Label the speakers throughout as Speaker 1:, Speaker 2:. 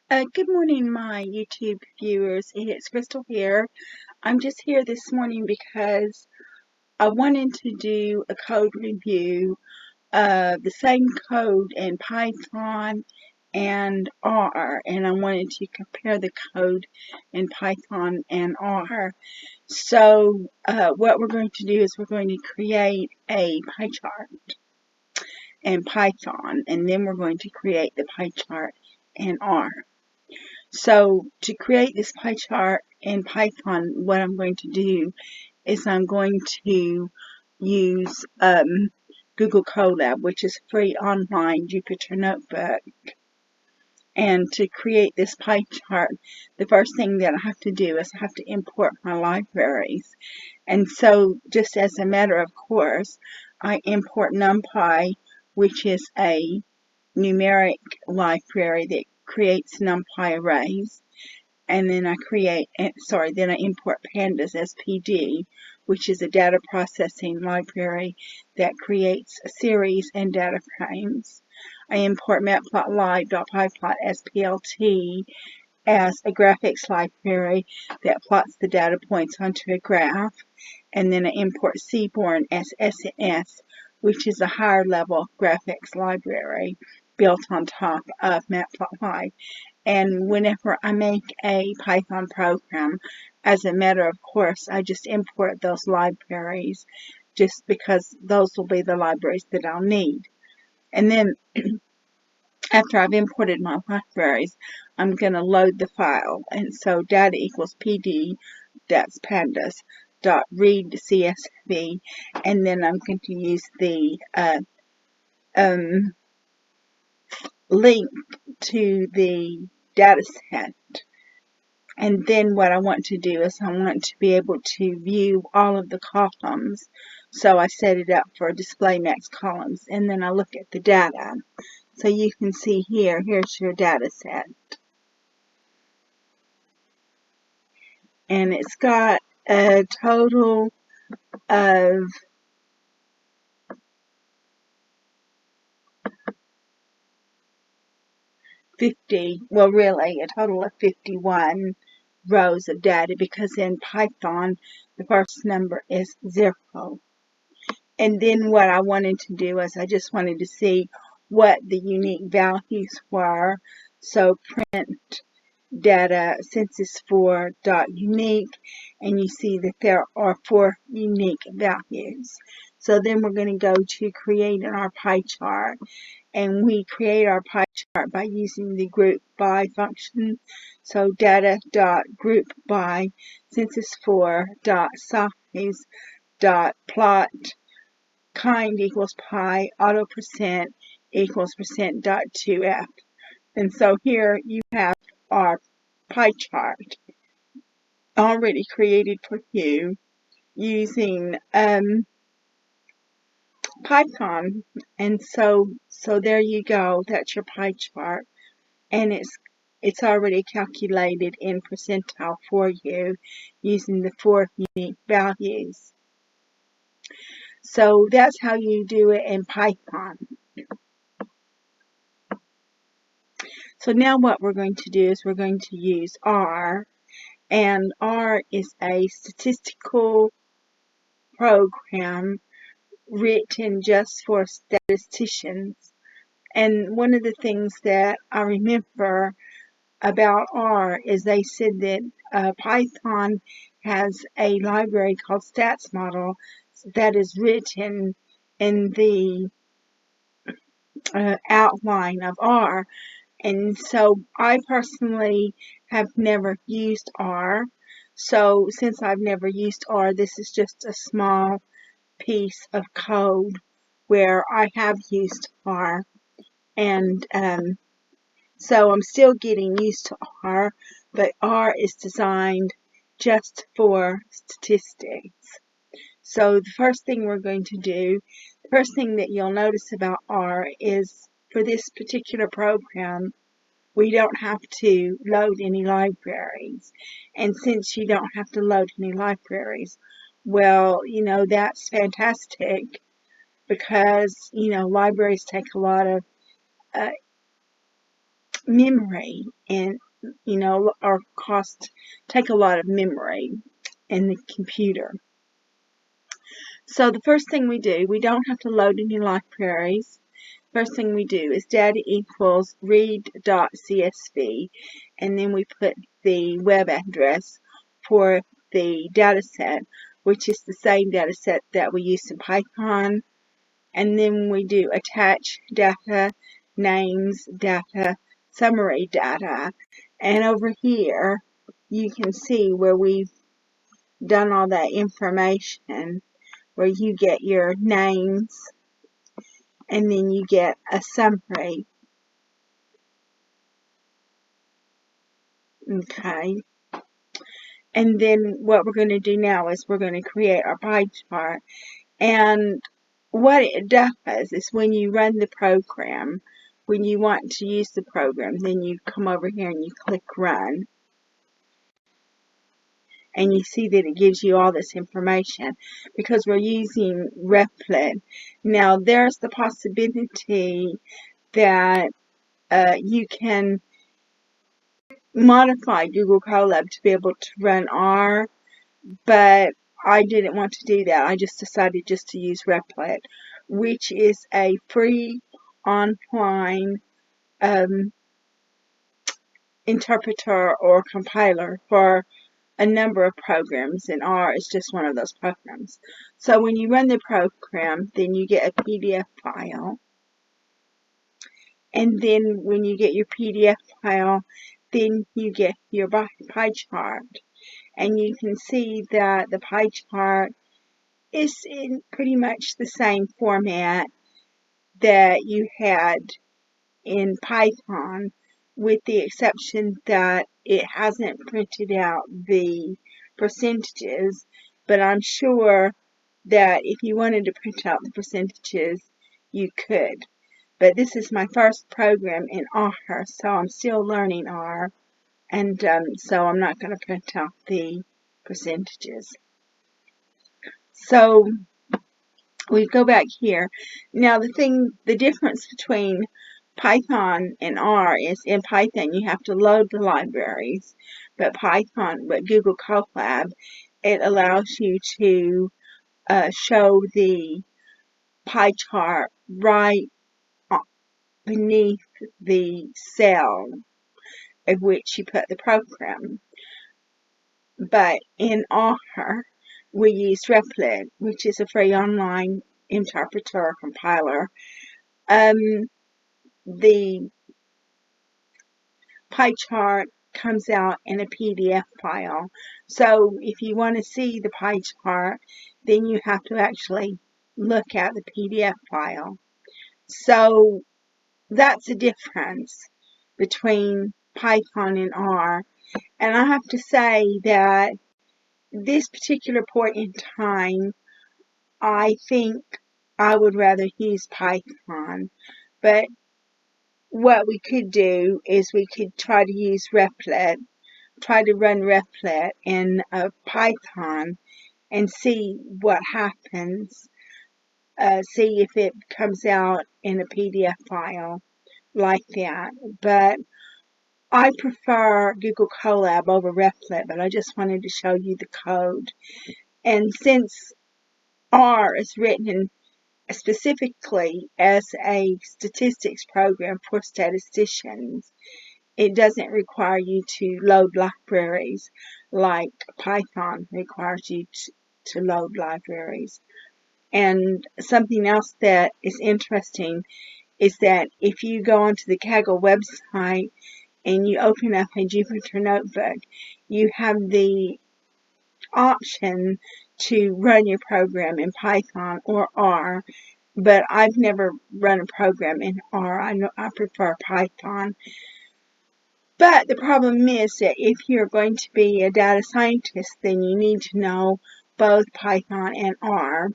Speaker 1: Good morning, my YouTube viewers. It's Crystal here. I'm just here this morning because I wanted to do a code review of the same code in Python and R, and I wanted to compare the code in Python and R. So what we're going to do is we're going to create a pie chart in Python, and then we're going to create the pie chart in R. So to create this pie chart in Python, what I'm going to do is I'm going to use Google Colab, which is free online Jupyter Notebook. And to create this pie chart, the first thing that I have to do is I have to import my libraries. And so just as a matter of course, I import NumPy, which is a numeric library that creates NumPy arrays. And then I import pandas as PD, which is a data processing library that creates a series and data frames. I import matplotlib.pyplot as PLT as a graphics library that plots the data points onto a graph. And then I import Seaborn as SNS, which is a higher level graphics library built on top of Matplotlib. And whenever I make a Python program, as a matter of course, I just import those libraries just because those will be the libraries that I'll need. And then after I've imported my libraries, I'm going to load the file. And so data equals PD, that's pandas, dot read CSV, and then I'm going to use the link to the data set. And then what I want to do is I want to be able to view all of the columns. So I set it up for display max columns, and then I look at the data. So you can see here's your data set. And it's got a total of 50, well really a total of 51 rows of data, because in Python the first number is 0. And then what I wanted to do is I just wanted to see what the unique values were. So print data census for dot unique, and you see that there are 4 unique values. So then we're going to go to create our pie chart, and we create our pie chart by using the group by function. So data dot group by census for dot size dot plot kind equals pi auto percent equals percent dot 2f. And so here you have our pie chart already created for you using Python. And so there you go, that's your pie chart, and it's already calculated in percentile for you using the 4 unique values. So that's how you do it in Python. So now what we're going to do is we're going to use R, and R is a statistical program written just for statisticians. And one of the things that I remember about R is they said that Python has a library called StatsModel that is written in the outline of R. And so I personally have never used R. So since I've never used R, this is just a small piece of code where I have used R. And so I'm still getting used to R, but R is designed just for statistics. So the first thing we're going to do, the first thing that you'll notice about R is for this particular program, we don't have to load any libraries. And since you don't have to load any libraries, well, that's fantastic, because, libraries take a lot of memory, and or take a lot of memory in the computer. So the first thing we do, we don't have to load any libraries. First thing we do is data equals read.csv, and then we put the web address for the data set, which is the same data set that we use in Python. And then we do attach data, names, data, summary data. And over here, you can see where we've done all that information, where you get your names, and then you get a summary. Okay. And then what we're going to do now is we're going to create our pie chart. And what it does is when you run the program, when you want to use the program, then you come over here and you click run. And you see that it gives you all this information because we're using Replit. Now there's the possibility that you can modify Google Colab to be able to run R, but I didn't want to do that. I just decided just to use Replit, which is a free online interpreter or compiler for a number of programs, and R is just one of those programs. So when you run the program, then you get a PDF file. And then when you get your PDF file, then you get your pie chart. And you can see that the pie chart is in pretty much the same format that you had in Python, with the exception that it hasn't printed out the percentages, but I'm sure that if you wanted to print out the percentages, you could. But this is my first program in R, so I'm still learning R, and so I'm not going to print out the percentages. So we go back here. Now the difference between Python and R is in Python you have to load the libraries, but Google Colab, it allows you to show the pie chart right beneath the cell of which you put the program. But in R, we use Replit, which is a free online interpreter or compiler. The pie chart comes out in a PDF file. So if you want to see the pie chart, then you have to actually look at the PDF file. So that's the difference between Python and R. And I have to say that this particular point in time, I think I would rather use Python. But what we could do is we could try to use Replit, try to run Replit in Python and see what happens. See if it comes out in a PDF file like that. But I prefer Google Colab over Replit, but I just wanted to show you the code. And since R is written specifically as a statistics program for statisticians, it doesn't require you to load libraries like Python requires you to load libraries. And something else that is interesting is that if you go onto the Kaggle website and you open up a Jupyter Notebook, you have the option to run your program in Python or R, but I've never run a program in R. I prefer Python. But the problem is that if you're going to be a data scientist, then you need to know both Python and R.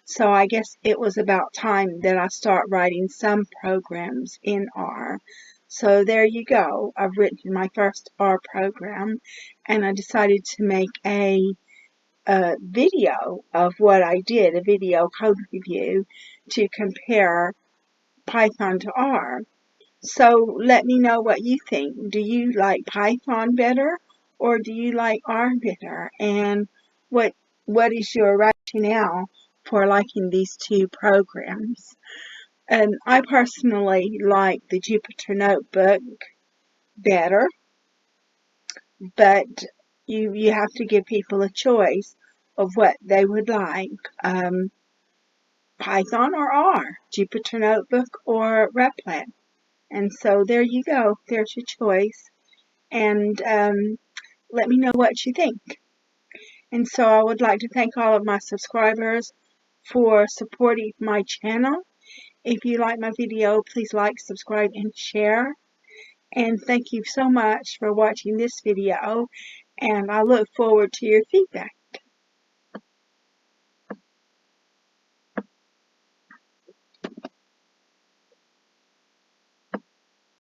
Speaker 1: So I guess it was about time that I start writing some programs in R. So there you go. I've written my first R program, and I decided to make a video of what I did, a video code review to compare Python to R. So let me know what you think. Do you like Python better or do you like R better? And what is your rationale for liking these two programs? And I personally like the Jupyter Notebook better, but you have to give people a choice of what they would like. Python or R, Jupyter Notebook or Replit. And so there you go. There's your choice. And let me know what you think. And so I would like to thank all of my subscribers for supporting my channel. If you like my video, please like, subscribe, and share. And thank you so much for watching this video. And I look forward to your feedback.